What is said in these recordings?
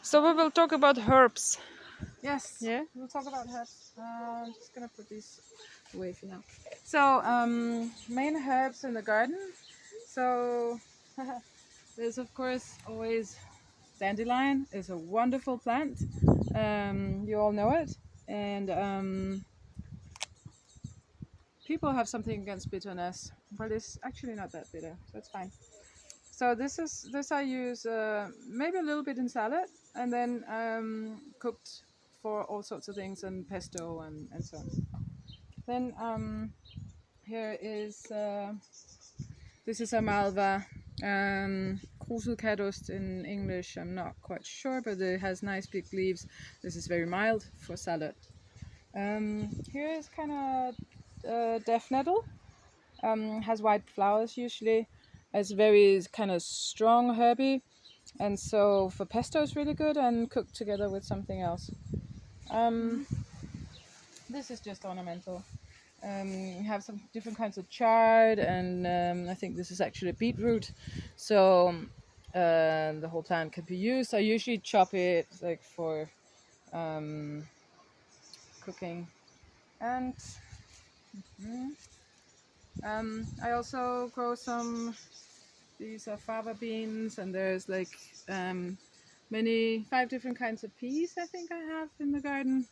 So we will talk about herbs. Yes, Yeah. we'll talk about herbs. I'm just gonna put these away for now. So, main herbs in the garden. So, there's of course always dandelion. Is a wonderful plant. You all know it, and people have something against bitterness, but it's actually not that bitter, so it's fine. So this I use maybe a little bit in salad, and then cooked for all sorts of things and pesto and so on. Then here is this is a malva, kruselkærdost in English. I'm not quite sure, but it has nice big leaves. This is very mild for salad. Here is kind of deaf nettle. Has white flowers usually. It's very kind of strong herby, and so for pesto it's really good and cooked together with something else. This is just ornamental. You have some different kinds of chard, and I think this is actually beetroot. So the whole plant can be used. I usually chop it like for cooking, and I also grow some. These are fava beans, and there's like five different kinds of peas. I think I have in the garden.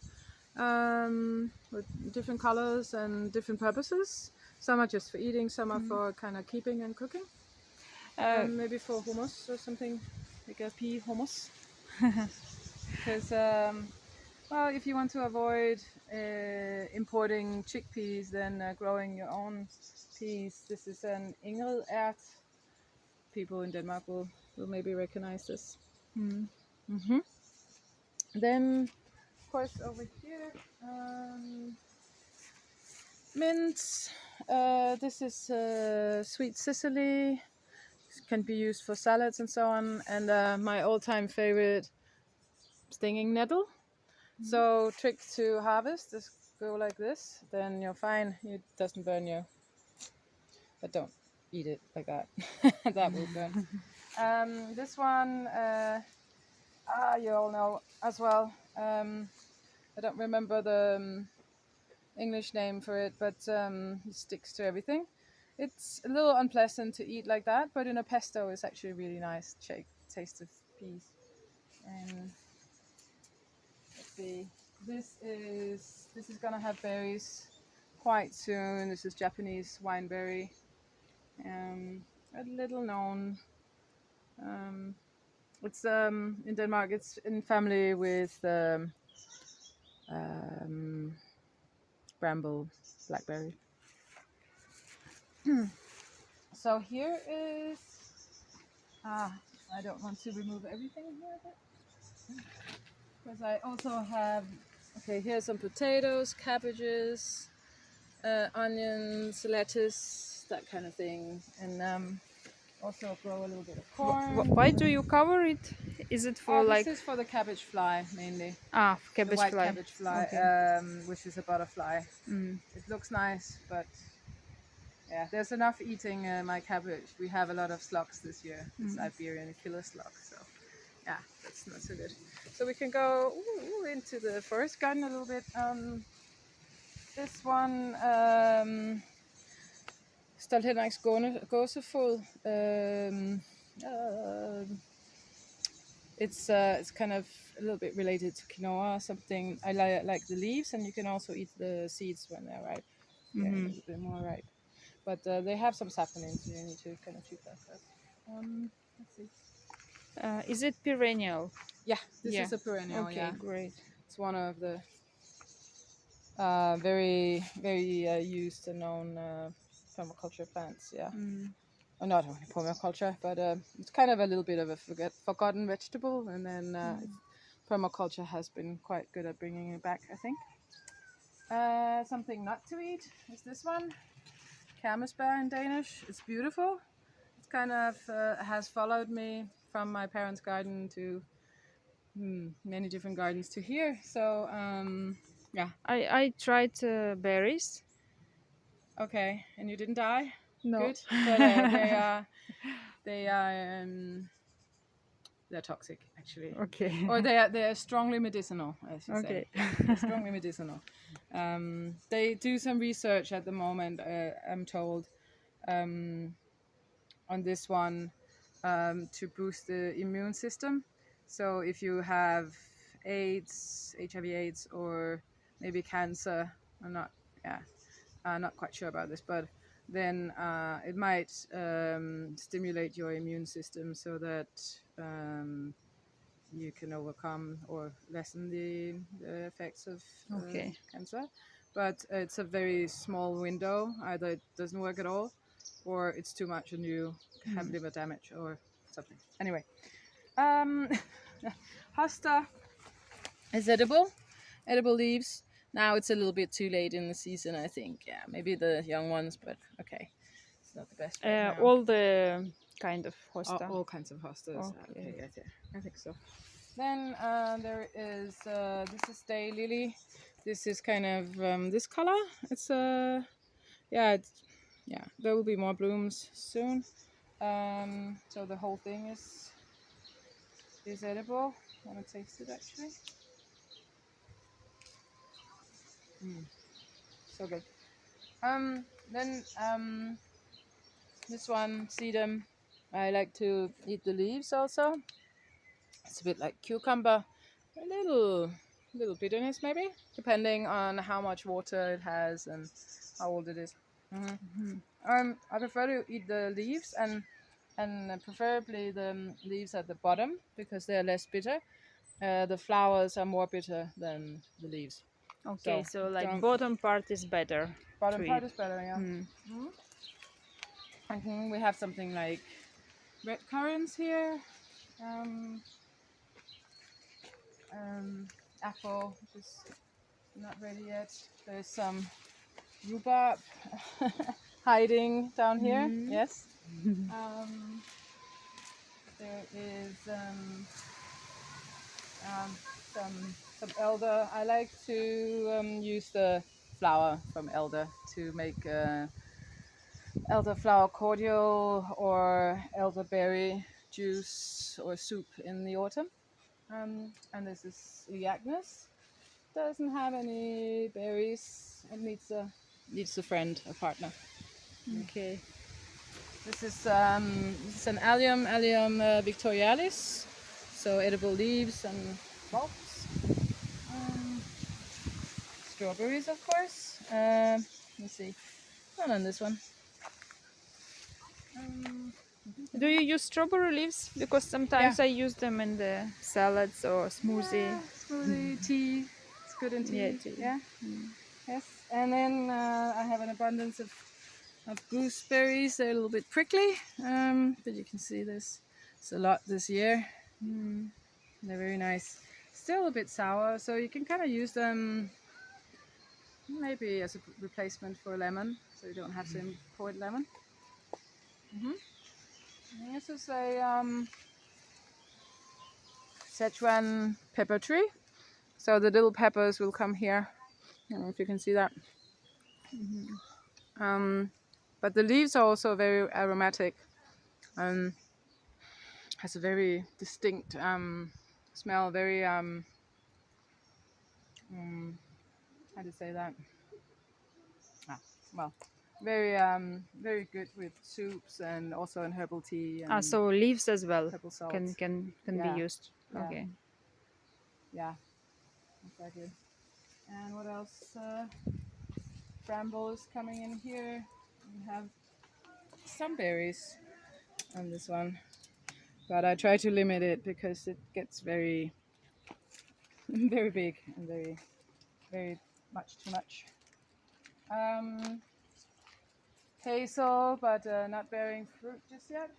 With different colors and different purposes. Some are just for eating, some are for kind of keeping and cooking. Maybe for hummus or something, like a pea hummus. Because, well, if you want to avoid importing chickpeas, then growing your own peas. This is an engelert. People in Denmark will maybe recognize this. Then, of course, over here, mint. This is sweet Sicily. Can be used for salads and so on. And my all-time favorite, stinging nettle. So trick to harvest is go like this. Then you're fine. It doesn't burn you. But don't eat it like that. That will burn. This one, you all know as well. I don't remember the English name for it, but it sticks to everything. It's a little unpleasant to eat like that, but in a pesto it's actually really nice taste of peas. And let's see, this is gonna have berries quite soon. This is Japanese wineberry, a little known. It's in Denmark. It's in family with um, bramble blackberry. So here is I don't want to remove everything here because I also have here's some potatoes, cabbages, onions, lettuce, that kind of thing, and also grow a little bit of corn. Why do you cover it? Is it for This like is for the cabbage fly mainly. The cabbage white fly? cabbage fly, Okay. which is a butterfly. It looks nice, but yeah, there's enough eating my cabbage. We have a lot of slugs this year, Siberian killer slug. So yeah, that's not so good. So we can go into the forest garden a little bit. This one, Stoltenbergs gåsefod. It's kind of a little bit related to quinoa or something. I like the leaves, and you can also eat the seeds when they're ripe. They're a little bit more ripe, but they have some saponins, so you need to kind of chew that first. Let's see. Is it perennial? Yeah, this is a perennial. Okay, Yeah, great. it's one of the very used and known permaculture plants. Yeah. Or not only permaculture, but it's kind of a little bit of a forgotten vegetable, and then permaculture has been quite good at bringing it back, I think. Something not to eat is this one, Kermesbær in Danish. It's beautiful. It's kind of has followed me from my parents' garden to many different gardens to here. So yeah. I tried berries. Okay, and you didn't die. No. Good, but they are they're toxic actually. Okay. Or they are strongly medicinal, I should Okay. say. They're strongly medicinal. They do some research at the moment, I'm told, on this one, to boost the immune system. So if you have AIDS, HIV/AIDS, or maybe cancer, I'm not, yeah, not quite sure about this, but then it might stimulate your immune system so that you can overcome or lessen the effects of Okay. cancer. But it's a very small window. Either it doesn't work at all, or it's too much and you have liver damage or something. Anyway, um, hosta is edible leaves. Now it's a little bit too late in the season, I think. Yeah, maybe the young ones, but okay, it's not the best right now. All the kind of hosta. All kinds of hostas. Okay. Okay, I think so. Then there is this is daylily. This is kind of this color. It's yeah, there will be more blooms soon. So the whole thing is edible. I want to taste it actually. So good. Then this one, sedum. I like to eat the leaves also. It's a bit like cucumber, a little bitterness maybe, depending on how much water it has and how old it is. I prefer to eat the leaves and preferably the leaves at the bottom because they are less bitter. The flowers are more bitter than the leaves. Okay, so like don't- bottom part is better. Bottom to part eat. is better, yeah. And then we have something like red currants here. Apple, which is not ready yet. There's some rhubarb hiding down here. Yes. There is some elder. I like to use the flower from elder to make elderflower cordial or elderberry juice or soup in the autumn. And this is Liagnus. Doesn't have any berries. It needs a friend, a partner. Okay. This is an Allium victorialis, so edible leaves and bulbs. Strawberries, of course. Let's see. Not on this one. Do you use strawberry leaves? Because sometimes I use them in the salads or smoothie. Smoothie, tea. It's good in tea. Yeah, tea. Yeah. Yes. And then I have an abundance of gooseberries. They're a little bit prickly, but you can see this. It's a lot this year. They're very nice. Still a bit sour, so you can kind of use them maybe as a replacement for lemon, so you don't have to import lemon. And this is a Sichuan pepper tree. So the little peppers will come here. I don't know if you can see that. But the leaves are also very aromatic. Has a very distinct smell. Very how to say that? Well, very good with soups and also in herbal tea. And So leaves as well herbal salt. can Yeah. be used. Yeah. Okay. Yeah, exactly. And what else? Brambles coming in here. We have some berries on this one, but I try to limit it because it gets very, very big and very much too much. Hazel, but not bearing fruit just yet.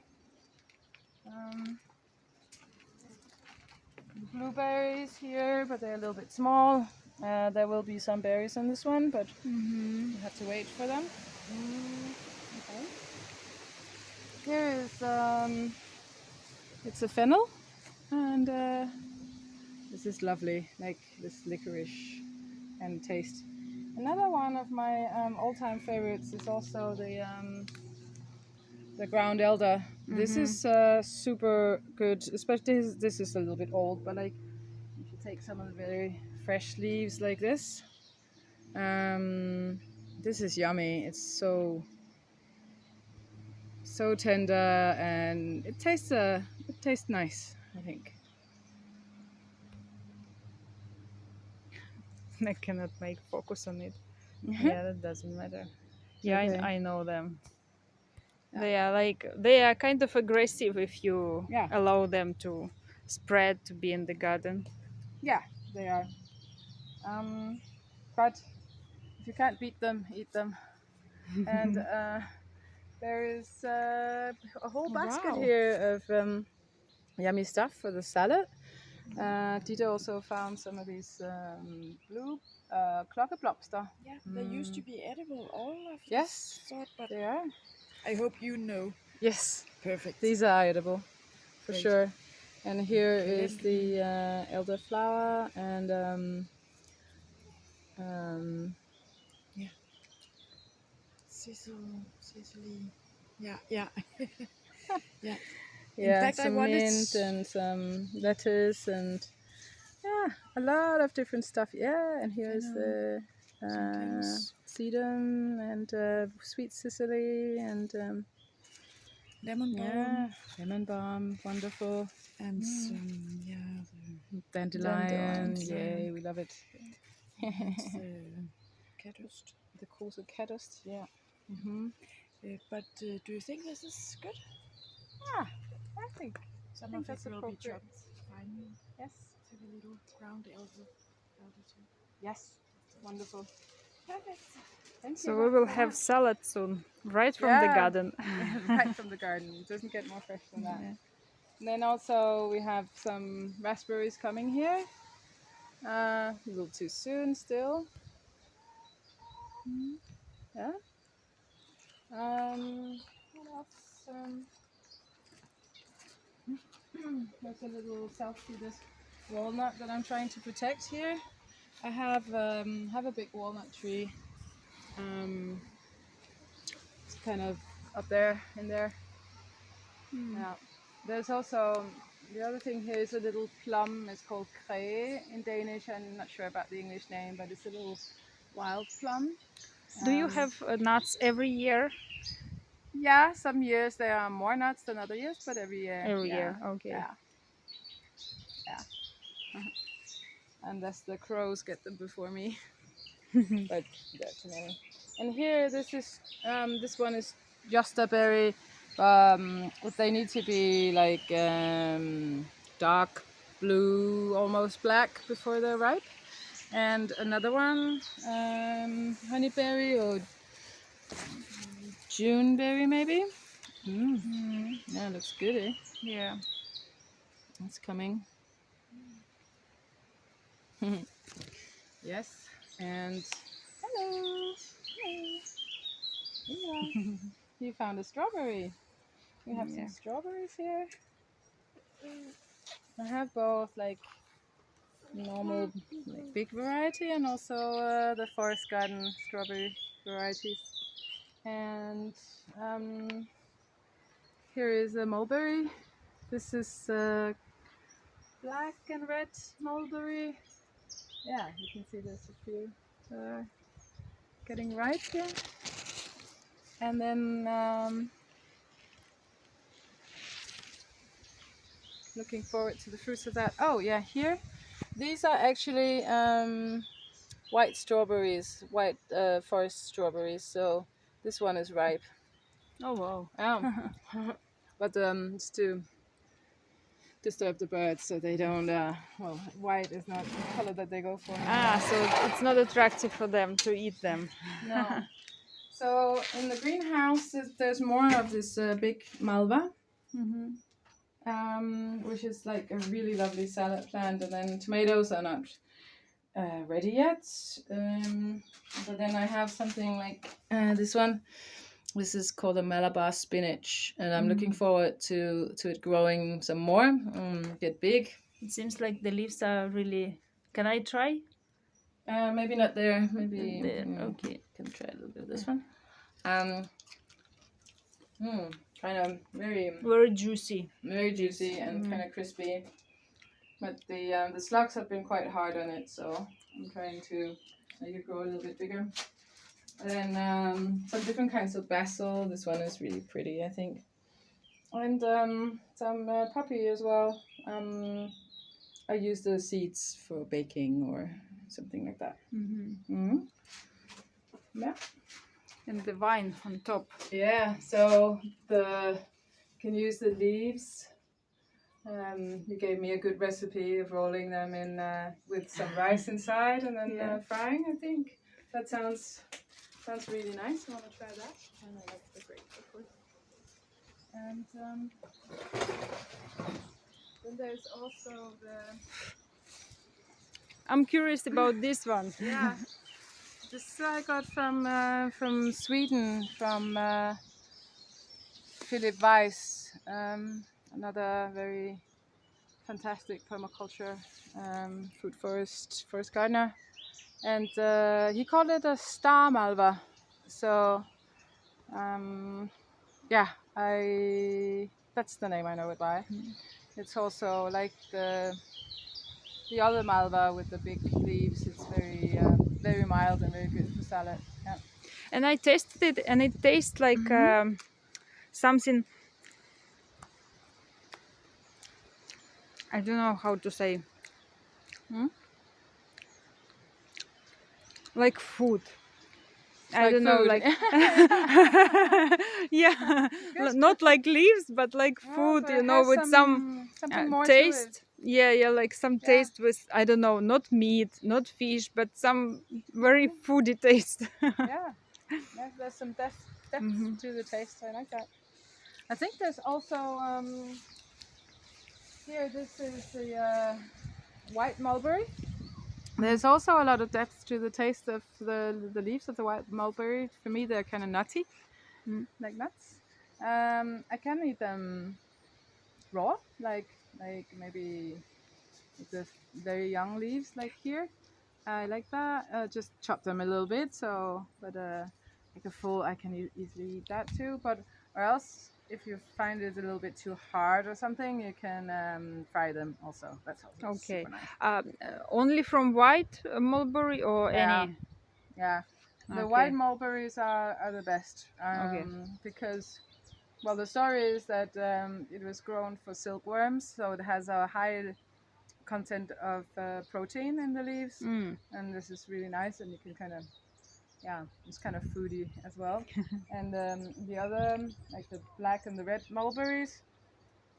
Blueberries here, but they're a little bit small. There will be some berries on this one, but you have to wait for them. Okay. Here is it's a fennel, and this is lovely, like this licorice and taste. Another one of my all-time favorites is also the the ground elder. This is super good, especially this is a little bit old, but like if you take some of the very fresh leaves like this, this is yummy. It's so tender, and it tastes nice, I think. I cannot make focus on it. Yeah, that doesn't matter. Yeah, Okay. I know them. Yeah. They are kind of aggressive if you Yeah. allow them to spread to be in the garden. Yeah, they are. But if you can't beat them, eat them. And there is a whole basket Wow. here of yummy stuff for the salad. Dita also found some of these blue klokkeblomster. Yeah, they used to be edible, all of Yes, this sort, but they are. I hope you know. Yes, Perfect. these are edible for Great. sure. And here Okay, is the elderflower and um, Cecily. Yeah, yeah. Yeah. yeah, fact, I some wanted mint and some lettuce and yeah, a lot of different stuff. Yeah, and here's the sometimes sedum and sweet Sicily and lemon balm yeah, lemon balm, wonderful. and some Dandelion, Dandelions, yay, we love it. caddis. The coarse caddis, yeah. But do you think this is good? Yeah, I think Some think of it that's will be appropriate. chopped finely yes, to the little ground elder too. yes, wonderful. Perfect. Thank So you. we will have salad soon, right from the Yeah. garden. Right from the garden. It doesn't get more fresh than that. Yeah. And then also we have some raspberries coming here. A little too soon still. Yeah. What else? There's a little self-seeded walnut that I'm trying to protect here. I have a big walnut tree. It's kind of up there in there. Yeah. There's also the other thing here is a little plum. It's called kræ in Danish. I'm not sure about the English name, but it's a little wild plum. Do you have nuts every year? Yeah, some years there are more nuts than other years, but every year. Every yeah, year, okay. Yeah. Yeah. Unless the crows get them before me. But there are too many. And here, this one is just a berry. They need to be like dark blue, almost black before they're ripe. And another one, honeyberry or Juneberry maybe. Yeah, looks good, eh? Yeah. It's coming. Yes, and hello. Yeah. You found a strawberry. We have some strawberries here. I have both like normal, like big variety, and also the forest garden strawberry varieties. And here is a mulberry. This is black and red mulberry. Yeah, you can see there's a few getting ripe here. And then looking forward to the fruits of that. Oh yeah, here. These are actually white strawberries, white forest strawberries. So this one is ripe. Oh wow. But it's to disturb the birds so they don't. Well, white is not the color that they go for. So it's not attractive for them to eat them. No. So in the greenhouse, there's more of this big malva, which is like a really lovely salad plant. And then tomatoes are not ready yet. But then I have something like this one. This is called a Malabar spinach, and I'm looking forward to it growing some more, get big. It seems like the leaves are really. Can I try? Maybe not there. Maybe There, okay. Can try a little bit of this one. kind of Very juicy. very juicy and kind of crispy. But the slugs have been quite hard on it, so I'm trying to make it grow a little bit bigger. And then some different kinds of basil. This one is really pretty, I think. And some poppy as well. I use the seeds for baking or something like that. Yeah. And the vine on top. Yeah, so can use the leaves. You gave me a good recipe of rolling them in with some rice inside and then frying. I think that sounds really nice. I want to try that. And I like the grapes, of course. And then there's also I'm curious about this one. yeah. This I got from Sweden, from Philip Weiss, another very fantastic permaculture forest gardener, and he called it a star malva. So yeah, that's the name I know it by. It's also like the other malva with the big leaves. It's very mild and very good for salad. Yeah. And I tasted it, and it tastes like something. I don't know how to say. Like food. I Like don't know, food. like yeah, not like leaves, but like food. but You it know, has with some something more to taste. it. Yeah, like some taste with, I don't know, not meat, not fish, but some very foody taste. Yeah, there's some depth to the taste. I like that. I think there's also here. This is the white mulberry. There's also a lot of depth to the taste of the leaves of the white mulberry. For me, they're kind of nutty, like nuts. I can eat them raw, like maybe with the very young leaves, like here. I like that. Just chop them a little bit. So, but like a full, I can easily eat that too. But or else, if you find it a little bit too hard or something, you can fry them also. That's also Okay. super nice. Only from white mulberry or Yeah. any? Yeah, the Okay. white mulberries are the best Okay. because, well, the story is that it was grown for silkworms, so it has a high content of protein in the leaves, and this is really nice, and you can kind of, yeah, it's kind of foody as well. And the other, like the black and the red mulberries,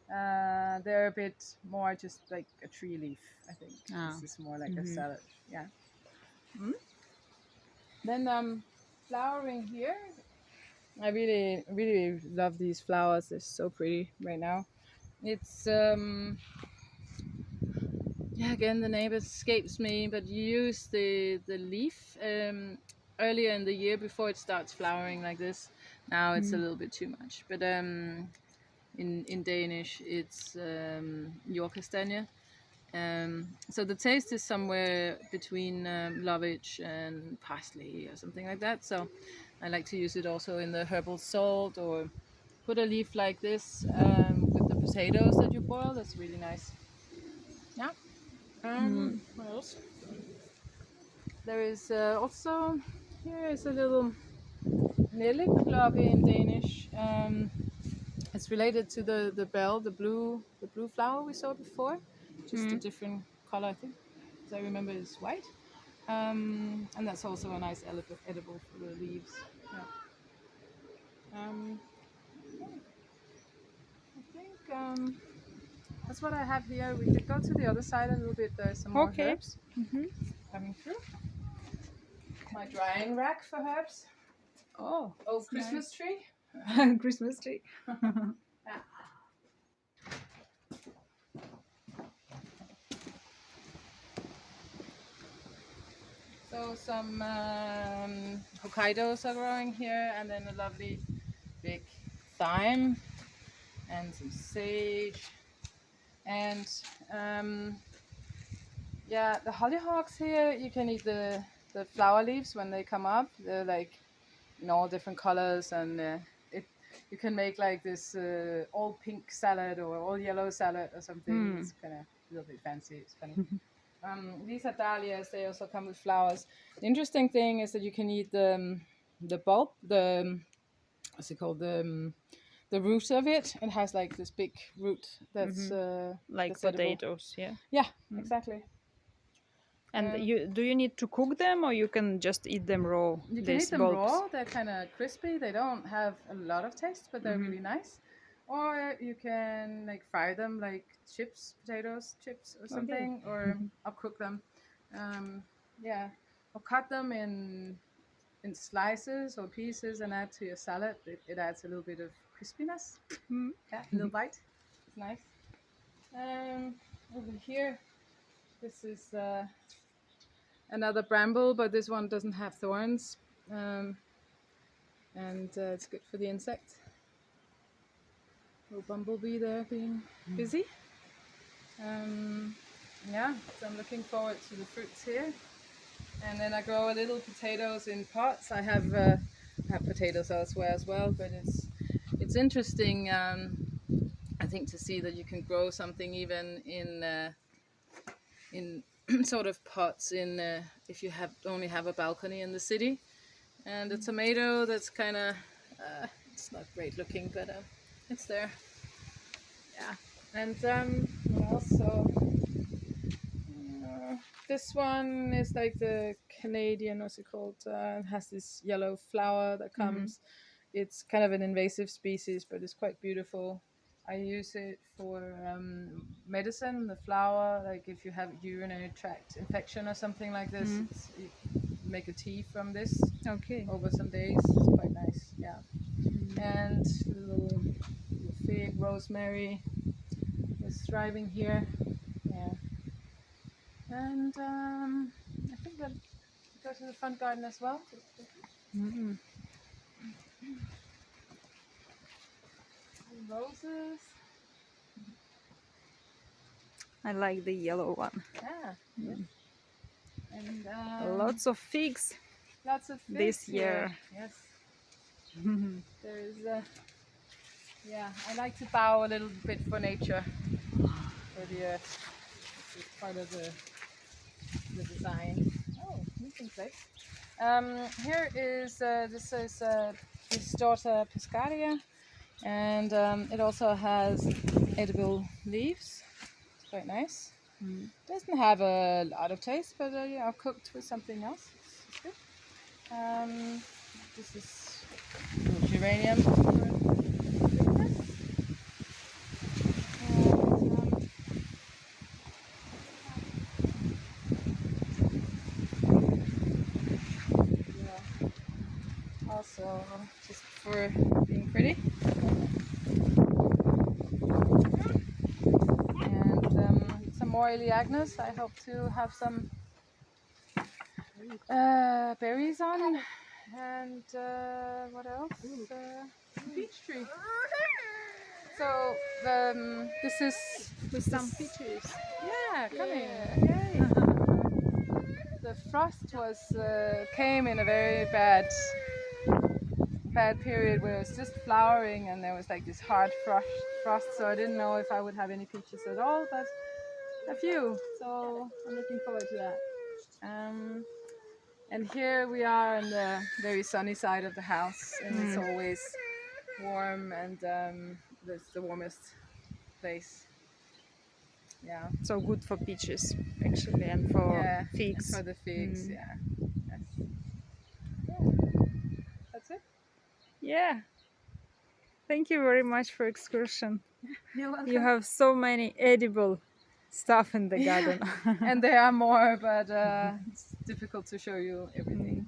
they're a bit more just like a tree leaf, I think. This is more like a salad, yeah. Then flowering here, I really love these flowers. They're so pretty right now. It's yeah, again, the name escapes me, but you use the leaf earlier in the year before it starts flowering like this. Now it's a little bit too much, but in Danish it's Jorkastanje. So the taste is somewhere between lovage and parsley or something like that. So I like to use it also in the herbal salt, or put a leaf like this with the potatoes that you boil. That's really nice. Yeah. What else? There is also, here is a little nelliklokke in Danish. It's related to the bell, the blue flower we saw before. Just a different color, I think. As I remember, it's white. And that's also a nice edible for the leaves. Yeah. I think that's what I have here. We could go to the other side a little bit. There's some more herbs coming through. My drying rack for herbs. Oh, Christmas tree. Christmas tree. Yeah. So some Hokkaidos are growing here, and then a lovely big thyme and some sage, and yeah, the hollyhocks here, you can eat the flower leaves when they come up. They're like in all different colors, and you can make like this all pink salad or all yellow salad or something. It's kind of a little bit fancy. It's funny. These are dahlias. They also come with flowers. The interesting thing is that you can eat the bulb, what's it called, the root of it. It has like this big root that's Like that's edible. potatoes, yeah. Yeah, exactly. And do you need to cook them, or you can just eat them raw? You can these eat them bulbs? raw. They're kind of crispy. They don't have a lot of taste, but they're really nice. Or you can like fry them like chips, potatoes chips or something, or I'll cook them. Yeah, or cut them in slices or pieces and add to your salad. It adds a little bit of crispiness. Yeah, a little bite. It's nice. Over here, this is another bramble, but this one doesn't have thorns, and it's good for the insect. Little bumblebee there being busy. Yeah, so I'm looking forward to the fruits here. And then I grow a little potatoes in pots. I have potatoes elsewhere as well, but it's interesting. I think to see that you can grow something even in sort of pots if you only have a balcony in the city. And a tomato that's kind of it's not great looking, but it's there. Yeah. And what else? So this one is like the Canadian, what's it called? It has this yellow flower that comes. It's kind of an invasive species, but it's quite beautiful. I use it for medicine, the flower, like if you have urinary tract infection or something like this, you make a tea from this over some days. It's quite nice, yeah. And little fig, rosemary is thriving here, yeah. And I think that go to the front garden as well. Roses. I like the yellow one. Yeah. And Lots of figs lots of figs this here. year. Yes. There's yeah, I like to bow a little bit for nature, for the earth. This is part of the design. Oh, meeting place. Here is this is Distorta pescaria, and it also has edible leaves. It's quite nice. Doesn't have a lot of taste, but yeah, I've cooked with something else. It's good. This is geranium. Also, just for being pretty. And some more Elaeagnus. I hope to have some berries on. And what else? Peach tree. So this is With some peaches. yeah, coming. Yay. The frost came in a very bad period where it was just flowering and there was like this hard frost, so I didn't know if I would have any peaches at all, but a few, so I'm looking forward to that. And here we are on the very sunny side of the house, and it's always warm, and that's the warmest place. Yeah. So good for peaches, actually, and for Yeah, figs. and for the figs, yeah. Yes. That's it. Yeah. Thank you very much for excursion. You're welcome. You have so many edible stuff in the garden. And there are more, but it's difficult to show you everything.